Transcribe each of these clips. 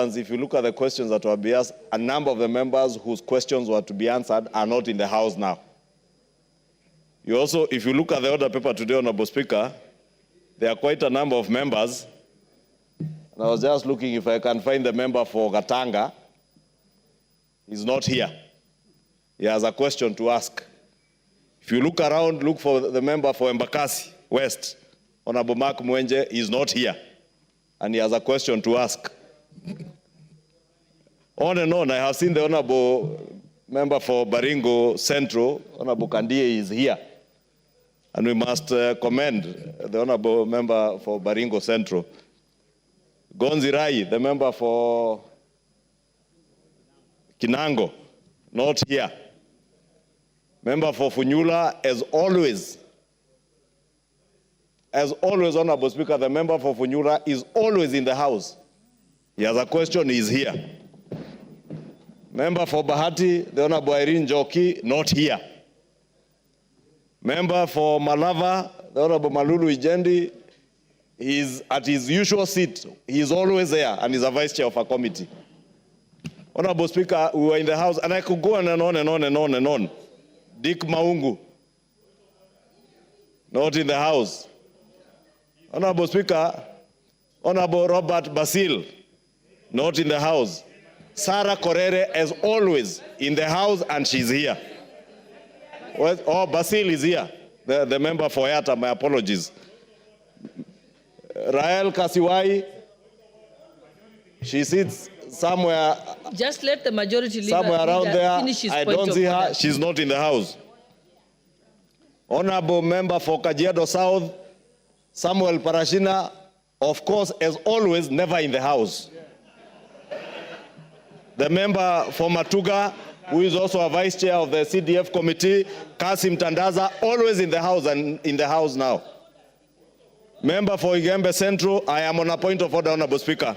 If you look at the questions that were being asked, a number of the members whose questions were to be answered are not in the House now. You also, if you look at the order paper today, Honorable Speaker, there are quite a number of members. And I was just looking if I can find the member for Gatanga. He's not here. He has a question to ask. If you look around, look for the member for Embakasi West. Honorable Mark Mwenje is not here. And he has a question to ask. On and on, I have seen the Honorable member for Baringo Central, Honorable Kandie, is here. And we must commend the Honorable member for Baringo Central. Gonzi Rai, the member for Kinango, not here. Member for Funyula, as always, Honorable Speaker, the member for Funyula is always in the House. He has a question, he is here. Member for Bahati, the Honorable Irene Joki, not here. Member for Malava, the Honorable Malulu Ijendi, he is at his usual seat. He is always there and is a vice chair of a committee. Honorable Speaker, we were in the House, and I could go on and on and on and on and on. Dick Maungu, not in the House. Honorable Speaker, Honorable Robert Basil, not in the House. Sarah Korere, as always, in the House, and she's here. Oh, Basil is here, the member for Yata, my apologies. Rael Kasiwai, she sits somewhere. Just let the majority leader somewhere around there. Finish his I point don't see her. order. She's not in the House. Honorable member for Kajiado South, Samuel Parashina, of course, as always, never in the House. The member for Matuga, who is also a vice chair of the CDF committee, Kasim Tandaza, always in the House and in the House now. Member for Igembe Central, I am on a point of order, Honorable Speaker.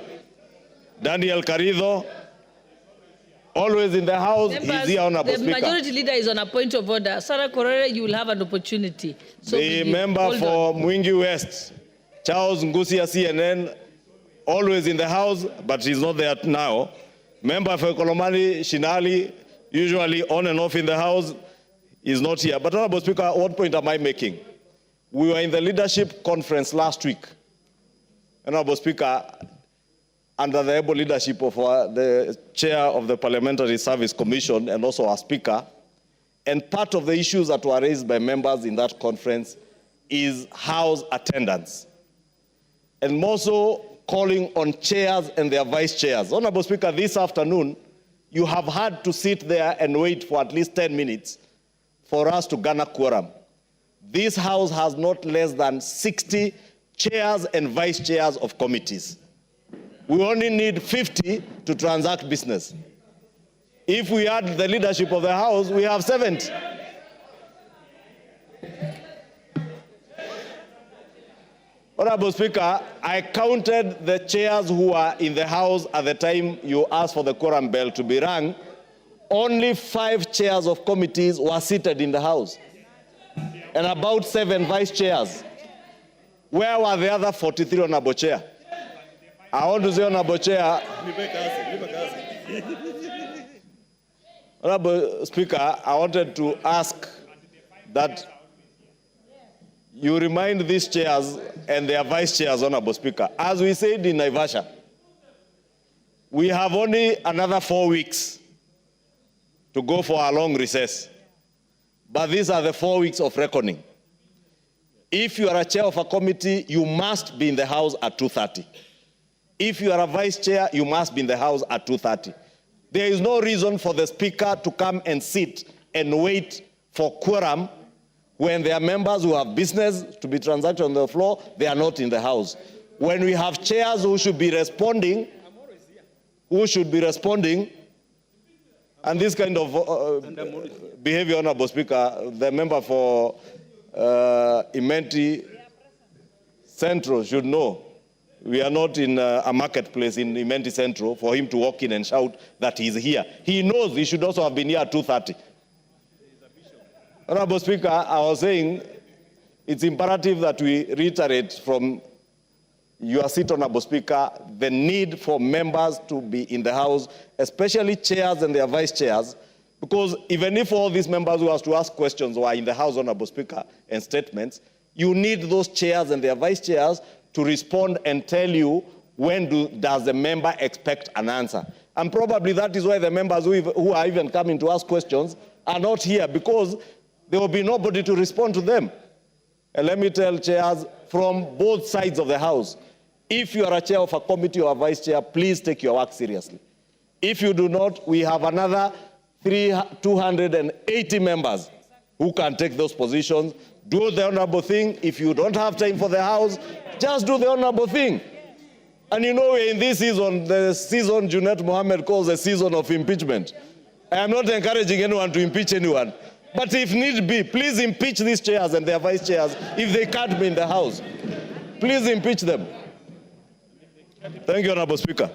Daniel Carido, always in the House. Members, he's here, Honorable Speaker. The majority leader is on a point of order. Sarah Korere, you will have an opportunity. So the member for Mwingi West, Charles Ngusia CNN, always in the House, but he's not there now. Member for Kolomani Shinali, usually on and off in the House, is not here. But Honorable Speaker, what point am I making? We were in the leadership conference last week. Honorable Speaker, under the able leadership of the chair of the Parliamentary Service Commission and also our speaker, and part of the issues that were raised by members in that conference is House attendance. And more so, calling on chairs and their vice chairs. Honorable Speaker, this afternoon, you have had to sit there and wait for at least 10 minutes for us to garner quorum. This House has not less than 60 chairs and vice chairs of committees. We only need 50 to transact business. If we add the leadership of the House, we have 70. Honorable Speaker, I counted the chairs who are in the House at the time you asked for the quorum bell to be rung. Only 5 chairs of committees were seated in the House, and about 7 vice chairs. Where were the other 43, Honorable Chair? I want to say, Honorable Chair, Honorable Speaker, I wanted to ask that you remind these chairs and their vice chairs, Honorable Speaker. As we said in Naivasha, we have only another 4 weeks to go for a long recess. But these are the 4 weeks of reckoning. If you are a chair of a committee, you must be in the House at 2:30. If you are a vice chair, you must be in the House at 2:30. There is no reason for the Speaker to come and sit and wait for quorum when there are members who have business to be transacted on the floor. They are not in the House. When we have chairs who should be responding, and this kind of behavior, Honorable Speaker, the member for Impeach Central should know. We are not in a marketplace in Impeach Central for him to walk in and shout that he's here. He knows he should also have been here at 2:30. Honorable Speaker, I was saying it's imperative that we reiterate from your seat, Honorable Speaker, the need for members to be in the House, especially chairs and their vice chairs, because even if all these members who have to ask questions were in the House, Honorable Speaker, and statements, you need those chairs and their vice chairs to respond and tell you when does the member expect an answer. And probably that is why the members who are even coming to ask questions are not here, because there will be nobody to respond to them. And let me tell chairs from both sides of the House, if you are a chair of a committee or a vice chair, please take your work seriously. If you do not, we have another 280 members who can take those positions. Do the honorable thing. If you don't have time for the House, just do the honorable thing. And you know, we're in this season, the season Junet Mohammed calls a season of impeachment. I am not encouraging anyone to impeach anyone. But if need be, please impeach these chairs and their vice chairs if they can't be in the House. Please impeach them. Thank you, Honorable Speaker.